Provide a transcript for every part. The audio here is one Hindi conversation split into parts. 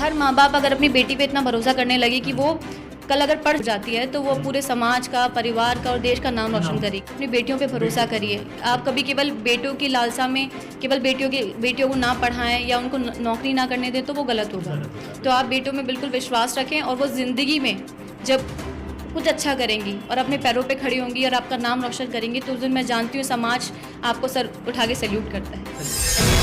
हर माँ बाप अगर अपनी बेटी पे इतना भरोसा करने लगे कि वो कल अगर पढ़ जाती है तो वो पूरे समाज का, परिवार का और देश का नाम रोशन करेगी। अपनी बेटियों पे भरोसा करिए। आप कभी केवल बेटियों की लालसा में केवल बेटियों को ना पढ़ाएं या उनको नौकरी ना करने दें तो वो गलत होगा। तो आप बेटियों में बिल्कुल विश्वास रखें और वो ज़िंदगी में जब कुछ अच्छा करेंगी और अपने पैरों पे खड़ी होंगी और आपका नाम रोशन करेंगी तो उस दिन मैं जानती हूँ समाज आपको सर उठा के सैल्यूट करता है।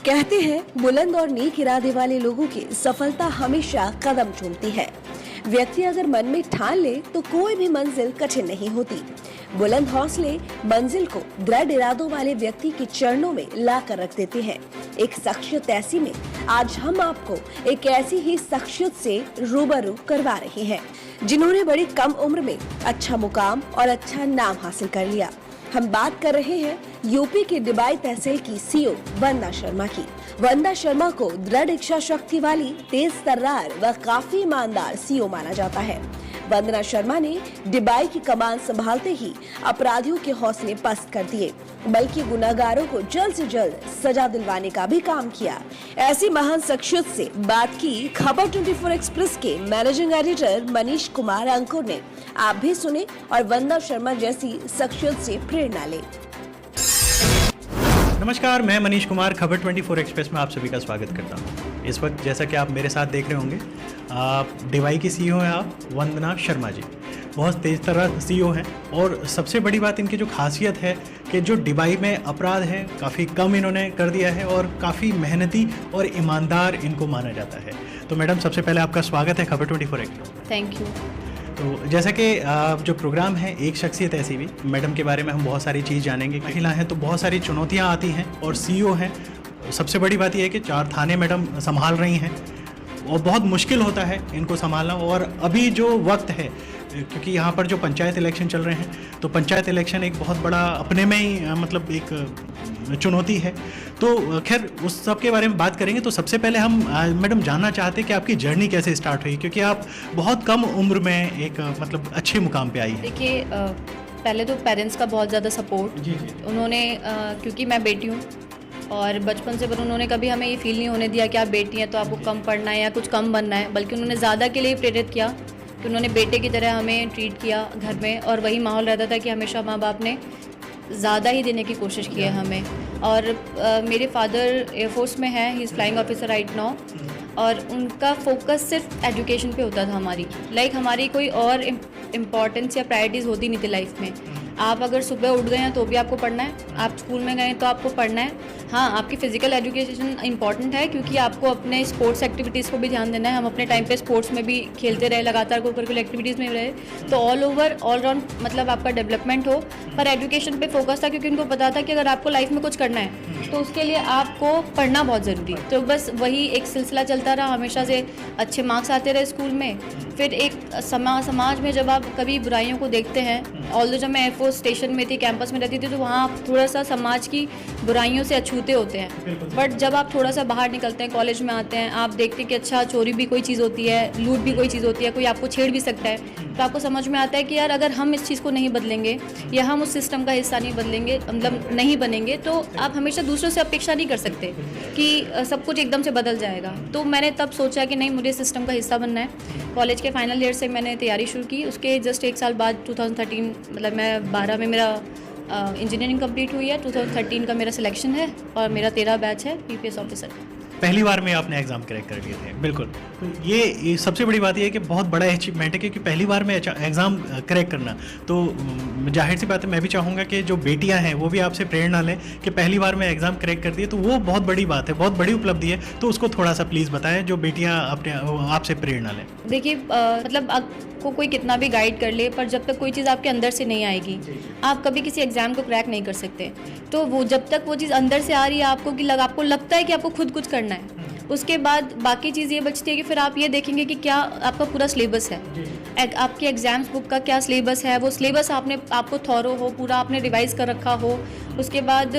कहते हैं बुलंद और नेक इरादे वाले लोगों की सफलता हमेशा कदम चूमती है। व्यक्ति अगर मन में ठान ले तो कोई भी मंजिल कठिन नहीं होती। बुलंद हौसले मंजिल को दृढ़ इरादों वाले व्यक्ति के चरणों में ला कर रख देते हैं। एक शख्सियत ऐसी में आज हम आपको एक ऐसी ही शख्सियत से रूबरू करवा रहे हैं जिन्होंने बड़ी कम उम्र में अच्छा मुकाम और अच्छा नाम हासिल कर लिया। हम बात कर रहे हैं यूपी के डिबाई तहसील की सीओ वंदना शर्मा की। वंदना शर्मा को दृढ़ इच्छा शक्ति वाली, तेज तर्रार व काफी ईमानदार सीओ माना जाता है। वंदना शर्मा ने डिबाई की कमान संभालते ही अपराधियों के हौसले पस्त कर दिए, बल्कि गुनाहगारों को जल्द से जल्द सजा दिलवाने का भी काम किया। ऐसी महान शख्सियत से बात की खबर 24 एक्सप्रेस के मैनेजिंग एडिटर मनीष कुमार अंकुर ने। आप भी सुने और वंदना शर्मा जैसी शख्सियत से प्रेरणा लें। नमस्कार, मैं मनीष कुमार खबर 24 एक्सप्रेस में आप सभी का स्वागत करता हूं। इस वक्त जैसा कि आप मेरे साथ देख रहे होंगे, आप डिवाई की सीईओ हैं आप वंदना शर्मा जी। बहुत तेज तरह सीईओ हैं और सबसे बड़ी बात इनकी जो खासियत है कि जो डिबाई में अपराध है काफ़ी कम इन्होंने कर दिया है और काफ़ी मेहनती और ईमानदार इनको माना जाता है। तो मैडम, सबसे पहले आपका स्वागत है खबर 24 एक्सप्रेस। Thank you. तो जैसा कि जो प्रोग्राम है एक शख्सियत ऐसी भी, मैडम के बारे में हम बहुत सारी चीज़ जानेंगे। महिला हैं तो बहुत सारी चुनौतियां आती हैं और सीईओ हैं। सबसे बड़ी बात यह है कि 4 थाने मैडम संभाल रही हैं और बहुत मुश्किल होता है इनको संभालना। और अभी जो वक्त है, क्योंकि यहाँ पर जो पंचायत इलेक्शन चल रहे हैं, तो पंचायत इलेक्शन एक बहुत बड़ा अपने में ही मतलब एक चुनौती है। तो खैर उस सब के बारे में बात करेंगे। तो सबसे पहले हम मैडम जानना चाहते हैं कि आपकी जर्नी कैसे स्टार्ट हुई, क्योंकि आप बहुत कम उम्र में एक मतलब अच्छे मुकाम पे आई हैं। देखिए, पहले तो पेरेंट्स का बहुत ज़्यादा सपोर्ट। जी जी। उन्होंने क्योंकि मैं बेटी हूँ और बचपन से पर उन्होंने कभी हमें ये फील नहीं होने दिया कि आप बेटी हैं तो आपको कम पढ़ना है या कुछ कम बनना है, बल्कि उन्होंने ज़्यादा के लिए प्रेरित किया कि उन्होंने बेटे की तरह हमें ट्रीट किया घर में। और वही माहौल रहता था कि हमेशा माँ बाप ने ज़्यादा ही देने की कोशिश की है हमें। और मेरे फादर एयरफोर्स में है, he is flying officer right now, और उनका फोकस सिर्फ एजुकेशन पे होता था हमारी। हमारी कोई और इम्पॉर्टेंस या प्रायोरिटीज़ होती नहीं थी लाइफ में। आप अगर सुबह उठ गए हैं तो भी आपको पढ़ना है, आप स्कूल में गए तो आपको पढ़ना है। हाँ, आपकी फ़िज़िकल एजुकेशन इंपॉर्टेंट है क्योंकि आपको अपने स्पोर्ट्स एक्टिविटीज़ को भी ध्यान देना है। हम अपने टाइम पे स्पोर्ट्स में भी खेलते रहे, लगातार को-करिकुलर एक्टिविटीज़ में रहे, तो ऑल राउंड मतलब आपका डेवलपमेंट हो। पर एजुकेशन पे फोकस था क्योंकि उनको पता था कि अगर आपको लाइफ में कुछ करना है तो उसके लिए आपको पढ़ना बहुत ज़रूरी है। तो बस वही एक सिलसिला चलता रहा हमेशा से। अच्छे मार्क्स आते रहे स्कूल में। फिर एक समाज में जब आप कभी बुराइयों को देखते हैं, ऑल्दो जब मैं एयरफोर्स स्टेशन में थी, कैंपस में रहती थी, तो वहाँ आप थोड़ा सा समाज की बुराइयों से अछूते होते हैं। बट जब आप थोड़ा सा बाहर निकलते हैं, कॉलेज में आते हैं, आप देखते हैं कि अच्छा, चोरी भी कोई चीज़ होती है, लूट भी कोई चीज़ होती है, कोई आपको छेड़ भी सकता है। तो आपको समझ में आता है कि यार अगर हम इस चीज़ को नहीं बदलेंगे या हम उस सिस्टम का हिस्सा नहीं बदलेंगे, मतलब नहीं बनेंगे, तो आप हमेशा दूसरों से अपेक्षा नहीं कर सकते कि सब कुछ एकदम से बदल जाएगा। तो मैंने तब सोचा कि नहीं, मुझे सिस्टम का हिस्सा बनना है। कॉलेज के फाइनल ईयर से मैंने तैयारी शुरू की। उसके जस्ट 1 साल बाद 2013, मतलब मैं 12 में मेरा इंजीनियरिंग कंप्लीट हुई है। 2013 का मेरा सिलेक्शन है और मेरा 13 बैच है पीपीएस ऑफिसर। पहली बार में आपने एग्ज़ाम क्रैक कर लिए थे। बिल्कुल, तो ये सबसे बड़ी बात ये है कि बहुत बड़ा अचीवमेंट है, क्योंकि पहली बार में एग्ज़ाम क्रैक करना। तो जाहिर सी बात है, मैं भी चाहूँगा कि जो बेटियां हैं वो भी आपसे प्रेरणा लें कि पहली बार में एग्ज़ाम क्रैक कर दिए, तो वो बहुत बड़ी बात है, बहुत बड़ी उपलब्धि है। तो उसको थोड़ा सा प्लीज़ बताएं, जो बेटियाँ अपने आपसे प्रेरणा लें। देखिए, मतलब आपको कोई कितना भी गाइड कर ले, पर जब तक कोई चीज़ आपके अंदर से नहीं आएगी, आप कभी किसी एग्ज़ाम को क्रैक नहीं कर सकते। तो वो जब तक वो चीज़ अंदर से आ रही है आपको, कि आपको लगता है कि आपको खुद कुछ करना है, उसके बाद बाकी चीज़ ये बचती है कि फिर आप ये देखेंगे कि क्या आपका पूरा सिलेबस है, आपकी एग्ज़ाम्स बुक का क्या सिलेबस है, वो सिलेबस आपको थॉरो हो, पूरा आपने रिवाइज़ कर रखा हो। उसके बाद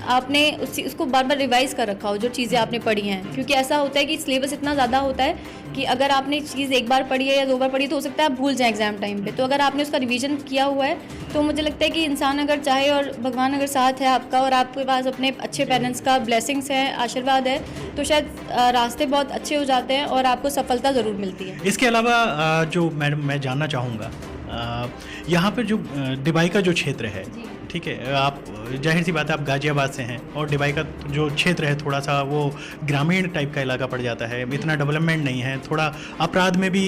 आपने उसको बार बार रिवाइज़ कर रखा हो जो चीज़ें आपने पढ़ी हैं, क्योंकि ऐसा होता है कि सिलेबस इतना ज़्यादा होता है कि अगर आपने चीज़ एक बार पढ़ी है या 2 बार पढ़ी है तो हो सकता है आप भूल जाएं एग्ज़ाम टाइम पे। तो अगर आपने उसका रिवीजन किया हुआ है तो मुझे लगता है कि इंसान अगर चाहे और भगवान अगर साथ है आपका और आपके पास अपने अच्छे पेरेंट्स का ब्लेसिंग्स है, आशीर्वाद है, तो शायद रास्ते बहुत अच्छे हो जाते हैं और आपको सफलता ज़रूर मिलती है। इसके अलावा जो मैडम मैं जानना चाहूँगा, यहाँ पर जो डिबाई का जो क्षेत्र है, ठीक है, आप जाहिर सी बात है आप गाजियाबाद से हैं और डिबाई का जो क्षेत्र है थोड़ा सा वो ग्रामीण टाइप का इलाका पड़ जाता है, इतना डेवलपमेंट नहीं है, थोड़ा अपराध में भी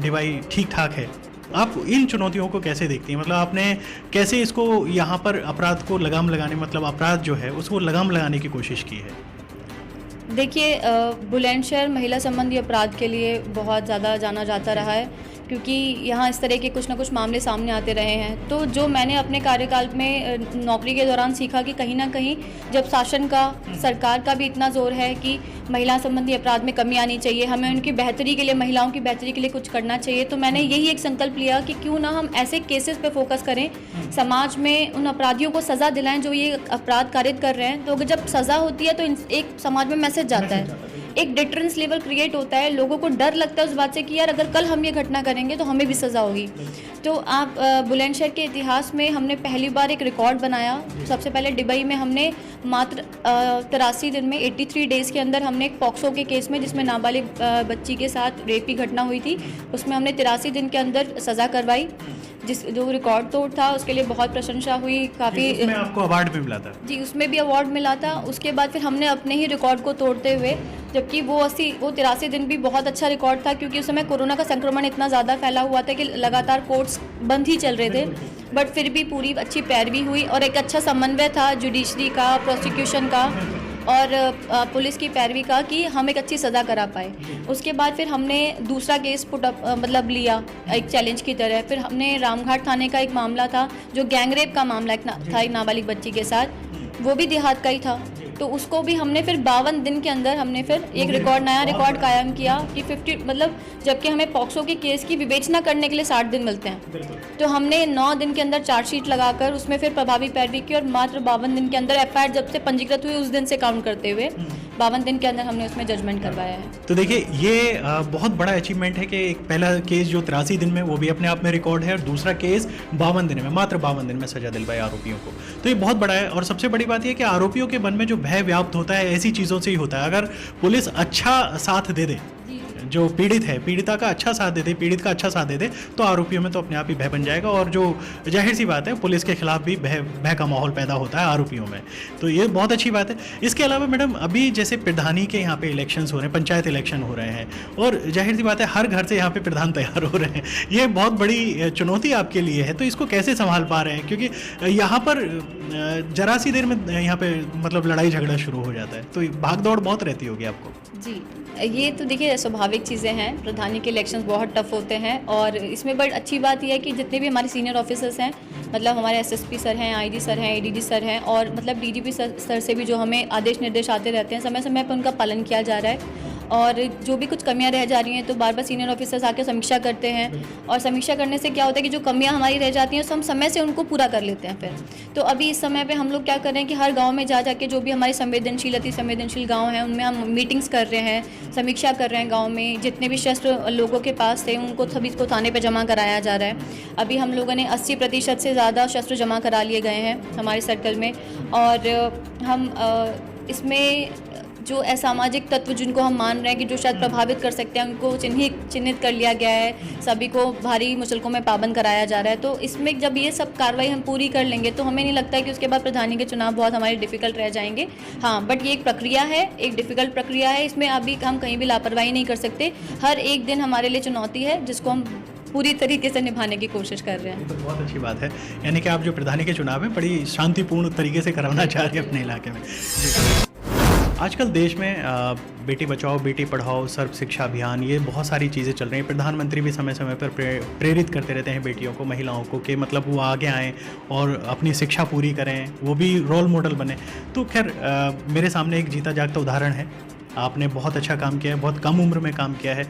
डिबाई ठीक ठाक है। आप इन चुनौतियों को कैसे देखती हैं? मतलब आपने कैसे इसको यहाँ पर अपराध को लगाम लगाने, मतलब अपराध जो है उसको लगाम लगाने की कोशिश की है? देखिए, बुलंदशहर महिला संबंधी अपराध के लिए बहुत ज़्यादा जाना जाता रहा है, क्योंकि यहाँ इस तरह के कुछ ना कुछ मामले सामने आते रहे हैं। तो जो मैंने अपने कार्यकाल में नौकरी के दौरान सीखा कि कहीं ना कहीं जब शासन का, सरकार का भी इतना जोर है कि महिला संबंधी अपराध में कमी आनी चाहिए, हमें उनकी बेहतरी के लिए, महिलाओं की बेहतरी के लिए कुछ करना चाहिए, तो मैंने यही एक संकल्प लिया कि क्यों ना हम ऐसे केसेस पे फोकस करें, समाज में उन अपराधियों को सज़ा दिलाएं जो ये अपराध कारित कर रहे हैं। तो जब सज़ा होती है तो एक समाज में मैसेज जाता है, एक डिटरेंस लेवल क्रिएट होता है, लोगों को डर लगता है उस बात से कि यार अगर कल हम ये घटना करेंगे तो हमें भी सज़ा होगी। तो आप बुलंदशहर के इतिहास में हमने पहली बार एक रिकॉर्ड बनाया। सबसे पहले दुबई में हमने मात्र 83 दिन में, 83 डेज़ के अंदर हमने एक पॉक्सो के केस में, जिसमें नाबालिग बच्ची के साथ रेप की घटना हुई थी, उसमें हमने 83 दिन के अंदर सज़ा करवाई, जो रिकॉर्ड तोड़ था। उसके लिए बहुत प्रशंसा हुई, काफ़ी उसमें आपको अवार्ड भी मिला था? जी, उसमें भी अवार्ड मिला था। उसके बाद फिर हमने अपने ही रिकॉर्ड को तोड़ते हुए, जबकि वो 83 दिन भी बहुत अच्छा रिकॉर्ड था, क्योंकि उस समय कोरोना का संक्रमण इतना ज़्यादा फैला हुआ था कि लगातार कोर्ट्स बंद ही चल रहे थे, बट फिर भी पूरी अच्छी पैरवी हुई और एक अच्छा समन्वय था जुडिशरी का, प्रोसिक्यूशन का और पुलिस की पैरवी का कि हम एक अच्छी सज़ा करा पाए। उसके बाद फिर हमने दूसरा केस मतलब लिया एक चैलेंज की तरह। फिर हमने रामघाट थाने का एक मामला था जो गैंगरेप का मामला था एक नाबालिग बच्ची के साथ, वो भी देहात का ही था, तो उसको भी हमने फिर 52 दिन के अंदर हमने फिर एक नया रिकॉर्ड कायम किया कि 50, मतलब जबकि हमें पॉक्सो के केस की विवेचना करने के लिए 60 दिन मिलते हैं, तो हमने 9 दिन के अंदर चार्जशीट लगाकर उसमें फिर प्रभावी पैरवी की और मात्र 52 दिन के अंदर FIR जब से पंजीकृत हुई उस दिन से काउंट करते हुए 52 दिन के अंदर हमने उसमें जजमेंट करवाया है। तो देखिए ये बहुत बड़ा अचीवमेंट है कि एक पहला केस जो 83 दिन में, वो भी अपने आप में रिकॉर्ड है, और दूसरा केस 52 दिन में, मात्र 52 दिन में सजा दिलवाई आरोपियों को। तो ये बहुत बड़ा है। और सबसे बड़ी बात यह कि आरोपियों के मन में जो भय व्याप्त होता है ऐसी चीज़ों से ही होता है। अगर पुलिस अच्छा साथ दे दे, जो पीड़ित है, पीड़िता का अच्छा साथ दे दे, पीड़ित का अच्छा साथ दे दे, तो आरोपियों में तो अपने आप ही भय बन जाएगा, और जो जाहिर सी बात है पुलिस के खिलाफ भी भय का माहौल पैदा होता है आरोपियों में। तो ये बहुत अच्छी बात है। इसके अलावा मैडम, अभी जैसे प्रधानी के यहाँ पे इलेक्शंस हो रहे हैं, पंचायत इलेक्शन हो रहे हैं, और जाहिर सी बात है हर घर से यहाँ पे प्रधान तैयार हो रहे हैं, ये बहुत बड़ी चुनौती आपके लिए है। तो इसको कैसे संभाल पा रहे हैं? क्योंकि यहाँ पर जरा सी देर में यहाँ पे मतलब लड़ाई झगड़ा शुरू हो जाता है, तो भाग दौड़ बहुत रहती होगी आपको। जी, ये तो देखिए स्वाभाविक चीज़ें हैं, प्रधानी के इलेक्शंस बहुत टफ होते हैं, और इसमें बड़ी अच्छी बात यह है कि जितने भी हमारे सीनियर ऑफिसर्स हैं, मतलब हमारे SSP सर हैं, IG सर हैं, ADG सर हैं, और मतलब DGP सर से भी जो हमें आदेश निर्देश आते रहते हैं, समय समय पर उनका पालन किया जा रहा है। और जो भी कुछ कमियां रह जा रही हैं तो बार बार सीनियर ऑफिसर्स आके समीक्षा करते हैं, और समीक्षा करने से क्या होता है कि जो कमियां हमारी रह जाती हैं तो हम समय से उनको पूरा कर लेते हैं फिर। तो अभी इस समय पे हम लोग क्या कर रहे हैं कि हर गांव में जा जाके जो भी हमारे संवेदनशील, अति संवेदनशील गांव हैं उनमें हम मीटिंग्स कर रहे हैं, समीक्षा कर रहे हैं। गाँव में जितने भी शस्त्र लोगों के पास थे उनको सभी को थाने पर जमा कराया जा रहा है। अभी हम लोगों ने 80% से ज़्यादा शस्त्र जमा करा लिए गए हैं हमारे सर्कल में, और हम इसमें जो असामाजिक तत्व जिनको हम मान रहे हैं कि जो शायद प्रभावित कर सकते हैं उनको चिन्हित कर लिया गया है, सभी को भारी मुचलकों में पाबंद कराया जा रहा है। तो इसमें जब ये सब कार्रवाई हम पूरी कर लेंगे तो हमें नहीं लगता है कि उसके बाद प्रधानी के चुनाव बहुत हमारे डिफ़िकल्ट रह जाएंगे। हाँ, बट ये एक प्रक्रिया है, एक डिफ़िकल्ट प्रक्रिया है, इसमें अभी हम कहीं भी लापरवाही नहीं कर सकते। हर एक दिन हमारे लिए चुनौती है जिसको हम पूरी तरीके से निभाने की कोशिश कर रहे हैं। तो बहुत अच्छी बात है, यानी कि आप जो प्रधानी के चुनाव है बड़ी शांतिपूर्ण तरीके से करवाना चाह रहे हैं अपने इलाके में। आजकल देश में बेटी बचाओ बेटी पढ़ाओ, सर्व शिक्षा अभियान, ये बहुत सारी चीज़ें चल रही हैं। प्रधानमंत्री भी समय समय पर प्रेरित करते रहते हैं बेटियों को, महिलाओं को, कि मतलब वो आगे आएँ और अपनी शिक्षा पूरी करें, वो भी रोल मॉडल बने। तो खैर मेरे सामने एक जीता जागता उदाहरण है आपने बहुत अच्छा काम किया है, बहुत कम उम्र में काम किया है।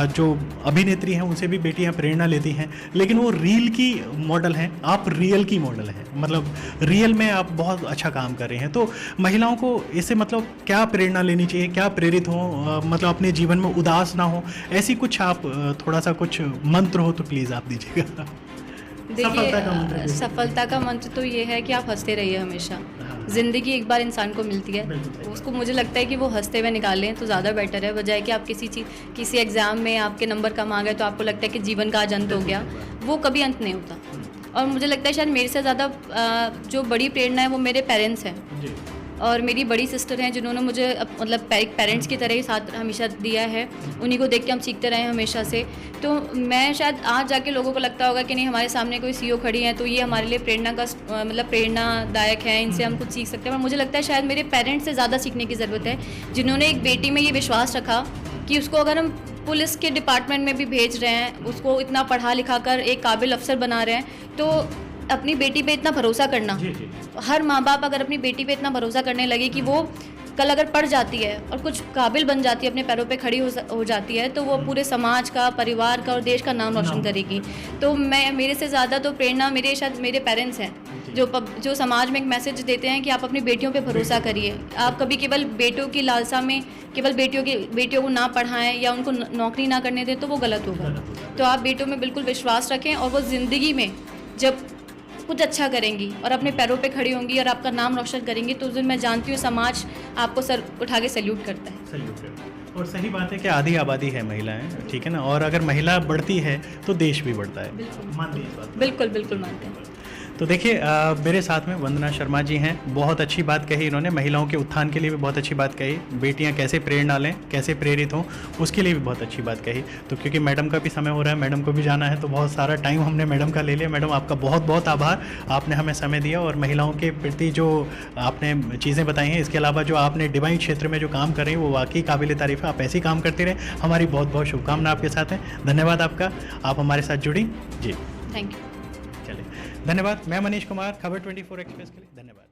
जो अभिनेत्री हैं उनसे भी बेटियां प्रेरणा लेती हैं, लेकिन वो रील की मॉडल हैं, आप रियल की मॉडल हैं, मतलब रियल में आप बहुत अच्छा काम कर रहे हैं। तो महिलाओं को इससे मतलब क्या प्रेरणा लेनी चाहिए, क्या प्रेरित हो, मतलब अपने जीवन में उदास ना हो, ऐसी कुछ आप थोड़ा सा कुछ मंत्र हो तो प्लीज़ आप दीजिएगा। देखिए, सफलता का मंत्र तो ये है कि आप हंसते रहिए हमेशा। ज़िंदगी एक बार इंसान को मिलती है, उसको मुझे लगता है कि वो हंसते हुए निकालें तो ज़्यादा बेटर है, बजाय कि आप किसी एग्ज़ाम में आपके नंबर कम आ गए तो आपको लगता है कि जीवन का आज अंत हो गया। वो कभी अंत नहीं होता। और मुझे लगता है शायद मेरे से ज़्यादा जो बड़ी प्रेरणा है वो मेरे पेरेंट्स हैं, और मेरी बड़ी सिस्टर हैं जिन्होंने मुझे मतलब पेरेंट्स की तरह ही साथ हमेशा दिया है। उन्हीं को देख के हम सीखते रहे हैं हमेशा से। तो मैं शायद आज जाके लोगों को लगता होगा कि नहीं, हमारे सामने कोई सीईओ खड़ी हैं तो ये हमारे लिए मतलब प्रेरणादायक है, इनसे हम कुछ सीख सकते हैं। पर मुझे लगता है शायद मेरे पेरेंट्स से ज़्यादा सीखने की ज़रूरत है, जिन्होंने एक बेटी में ये विश्वास रखा कि उसको अगर हम पुलिस के डिपार्टमेंट में भी भेज रहे हैं, उसको इतना पढ़ा लिखा कर एक काबिल अफसर बना रहे हैं, तो अपनी बेटी पे इतना भरोसा करना। हर माँ बाप अगर अपनी बेटी पे इतना भरोसा करने लगे कि वो कल अगर पढ़ जाती है और कुछ काबिल बन जाती है, अपने पैरों पे खड़ी हो जाती है, तो वो पूरे समाज का, परिवार का और देश का नाम रोशन करेगी। तो मेरे से ज़्यादा तो प्रेरणा शायद मेरे पेरेंट्स हैं, जो समाज में एक मैसेज देते हैं कि आप अपनी बेटियों पे भरोसा करिए। आप कभी केवल बेटों की लालसा में केवल बेटियों को ना पढ़ाएं या उनको नौकरी ना करने दें, तो वो गलत होगा। तो आप बेटों में बिल्कुल विश्वास रखें, और वो ज़िंदगी में जब कुछ अच्छा करेंगी और अपने पैरों पे खड़ी होंगी और आपका नाम रोशन करेंगी, तो उस दिन मैं जानती हूँ समाज आपको सर उठा के सैल्यूट करता है। और सही बात है कि आधी आबादी है महिलाएं, ठीक है ना, और अगर महिला बढ़ती है तो देश भी बढ़ता है। मानते हैं इस बात? बिल्कुल मानते हैं। तो देखिए, मेरे साथ में वंदना शर्मा जी हैं, बहुत अच्छी बात कही इन्होंने, महिलाओं के उत्थान के लिए भी बहुत अच्छी बात कही, बेटियां कैसे प्रेरणा लें, कैसे प्रेरित हों, उसके लिए भी बहुत अच्छी बात कही। तो क्योंकि मैडम का भी समय हो रहा है, मैडम को भी जाना है, तो बहुत सारा टाइम हमने मैडम का ले लिया। मैडम, आपका बहुत बहुत आभार, आपने हमें समय दिया और महिलाओं के प्रति जो आपने चीज़ें बताई हैं, इसके अलावा जो आपने डिवाइन क्षेत्र में जो काम कर रही हैं वो वाकई काबिल तारीफ़ है। आप ऐसे ही काम करते रहें, हमारी बहुत बहुत शुभकामना आपके साथ है। धन्यवाद आपका, आप हमारे साथ जुड़ी जी। Thank you. चलिए, धन्यवाद। मैं मनीष कुमार, खबर 24 एक्सप्रेस के लिए धन्यवाद।